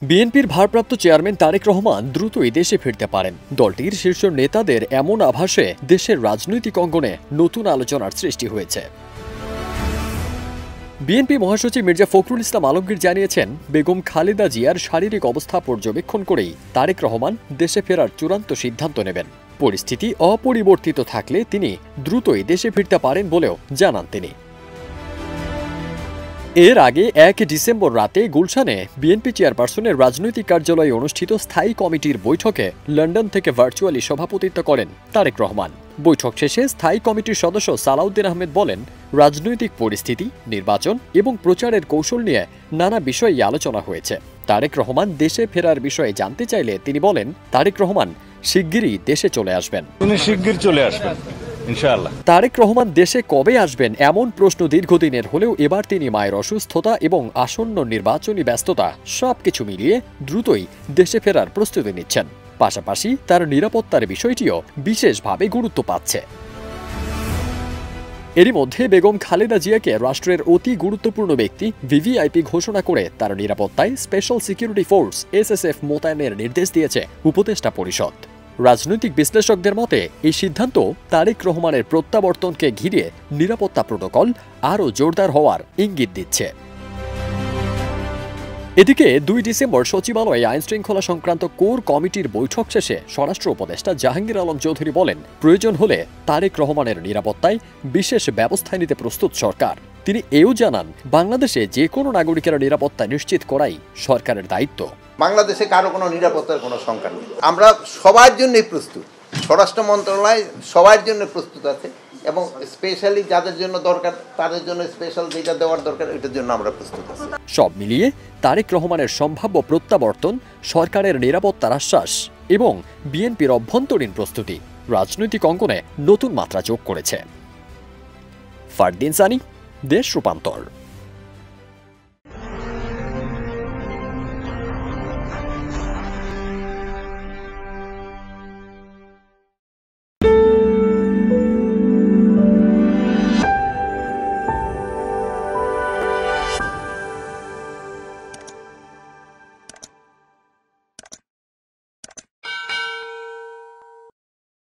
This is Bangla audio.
বিএনপির ভারপ্রাপ্ত চেয়ারম্যান তারেক রহমান দ্রুতই দেশে ফিরতে পারেন। দলটির শীর্ষ নেতাদের এমন আভাসে দেশের রাজনৈতিক অঙ্গনে নতুন আলোচনার সৃষ্টি হয়েছে। বিএনপি মহাসচিব মির্জা ফখরুল ইসলাম আলমগীর জানিয়েছেন, বেগম খালেদা জিয়ার শারীরিক অবস্থা পর্যবেক্ষণ করেই তারেক রহমান দেশে ফেরার চূড়ান্ত সিদ্ধান্ত নেবেন। পরিস্থিতি অপরিবর্তিত থাকলে তিনি দ্রুতই দেশে ফিরতে পারেন বলেও জানান তিনি। এর আগে ১ ডিসেম্বর রাতে গুলশানে বিএনপি চেয়ারপারসনের রাজনৈতিক কার্যালয়ে অনুষ্ঠিত স্থায়ী কমিটির বৈঠকে লন্ডন থেকে ভার্চুয়ালি সভাপতিত্ব করেন তারেক রহমান। বৈঠক শেষে স্থায়ী কমিটির সদস্য সালাউদ্দিন আহমেদ বলেন, রাজনৈতিক পরিস্থিতি, নির্বাচন এবং প্রচারের কৌশল নিয়ে নানা বিষয়ে আলোচনা হয়েছে। তারেক রহমান দেশে ফেরার বিষয়ে জানতে চাইলে তিনি বলেন, তারেক রহমান শিগগিরই দেশে চলে আসবেন। তারেক রহমান দেশে কবে আসবেন এমন প্রশ্ন দীর্ঘদিনের হলেও এবার তিনি মায়ের অসুস্থতা এবং আসন্ন নির্বাচনী ব্যস্ততা সবকিছু মিলিয়ে দ্রুতই দেশে ফেরার প্রস্তুতি নিচ্ছেন। পাশাপাশি তার নিরাপত্তার বিষয়টিও বিশেষভাবে গুরুত্ব পাচ্ছে। এরই মধ্যে বেগম খালেদা জিয়াকে রাষ্ট্রের অতি গুরুত্বপূর্ণ ব্যক্তি ভিভিআইপি ঘোষণা করে তার নিরাপত্তায় স্পেশাল সিকিউরিটি ফোর্স এসএসএফ মোতায়েনের নির্দেশ দিয়েছে উপদেষ্টা পরিষদ। রাজনৈতিক বিশ্লেষকদের মতে এই সিদ্ধান্ত তারেক রহমানের প্রত্যাবর্তনকে ঘিরে নিরাপত্তা প্রটোকল আরও জোরদার হওয়ার ইঙ্গিত দিচ্ছে। এদিকে ২ ডিসেম্বর সচিবালয়ে আইনশৃঙ্খলা সংক্রান্ত কোর কমিটির বৈঠক শেষে স্বরাষ্ট্র উপদেষ্টা জাহাঙ্গীর আলম চৌধুরী বলেন, প্রয়োজন হলে তারেক রহমানের নিরাপত্তায় বিশেষ ব্যবস্থা নিতে প্রস্তুত সরকার। তিনি এও জানান, বাংলাদেশে যে কোনো নাগরিকের নিরাপত্তা নিশ্চিত করাই সরকারের দায়িত্ব। বাংলাদেশে কারো কোনো নিরাপত্তার কোনো সংকট নেই। আমরা সবার জন্যই প্রস্তুত, স্বরাষ্ট্র মন্ত্রণালয় সবার জন্য প্রস্তুত আছে এবং স্পেশালি যাদের জন্য দরকার তাদের জন্য স্পেশাল যেটা দেওয়ার দরকার এটার জন্য আমরা প্রস্তুত আছি। সব মিলিয়ে তারেক রহমানের সম্ভাব্য প্রত্যাবর্তন, সরকারের নিরাপত্তার আশ্বাস এবং বিএনপির অভ্যন্তরীণ প্রস্তুতি রাজনৈতিক অঙ্গনে নতুন মাত্রা যোগ করেছে। ফারদিন সানি, দেশ রূপান্তর।